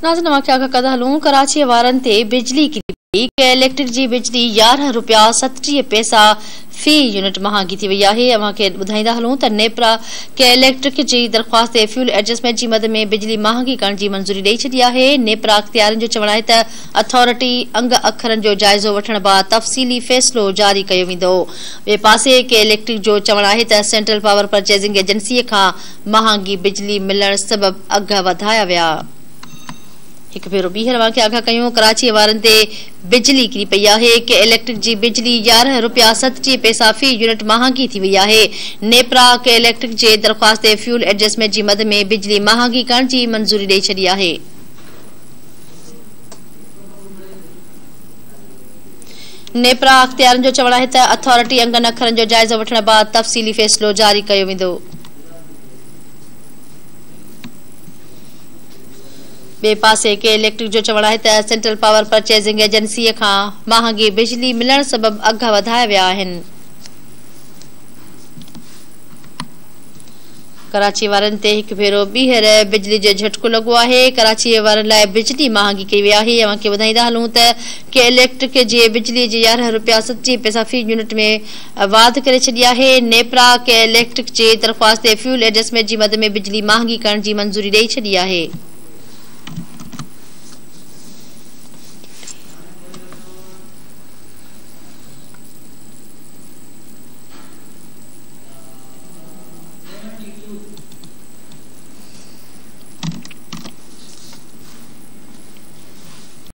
नाज़रीन वाक़िया आगा कदा हलूं कराची वारन ते बिजली किरी पई के इलेक्ट्रिक जी बिजली 11 रुपया 37 पैसा फी यूनिट महांगी थी वई आहे। अवां खे ॿुधाईंदा हलूं त नेपरा के इलेक्ट्रिक जी दरख़्वास्त ते फ्यूल एडजस्टमेंट जी मद में बिजली महांगी करण जी मंज़ूरी ॾेई छॾी आहे। नेपरा अख़्तियारनि जो चवणु आहे त अथॉरिटी अंग अखरनि जो जाइज़ो वठण बैदि तफ़सीली फ़ैसिलो जारी कयो वेंदो। ॿिए पासे के इलेक्ट्रिक जो चवणु आहे त सेंट्रल पावर परचेजिंग एजेंसीअ खां महांगी बिजली मिलण सबबि अघ वधाया विया। एक भेरो बीहर वाक़िया आगा कयूं कराची वारन ते बिजली किरी पई आहे के इलेक्ट्रिक जी बिजली 11 रुपया 37 पैसा फी यूनिट महांगी थी वई आहे। नेपरा के इलेक्ट्रिक जे दरख़्वास्त ते फ्यूल एडजस्टमेंट जी मद में बिजली महांगी करण जी मंज़ूरी ॾेई छॾी आहे। नेपरा अख़्तियारनि जो चवणु आहे त अथॉरिटी अंगनि अखरनि जो जाइज़ो वठण बैदि तफ़सीली फ़ैसिलो जारी कयो वेंदो। बे पासे के इलेक्ट्रिक जो चवणु आहे त सेंट्रल पावर परचेजिंग एजेंसीअ खां महांगी बिजली मिलण सबबि अघ वधाया विया आहिनि। कराची वारनि ते हिकु भेरो ॿीहर बिजली जो झटको लॻो आहे। कराची वारनि लाइ बिजली महांगी कई वई आहे। अवां खे ॿुधाईंदा हलूं त के इलेक्ट्रिक जे बिजली जी 11 रुपया 37 पैसा फी यूनिट में वाध करे छॾी आहे। नेपरा के इलेक्ट्रिक जे दरख़्वास्त ते फ्यूल एडजस्टमेंट जी मद में बिजली महांगी करण जी मंज़ूरी ॾेई छॾी आहे।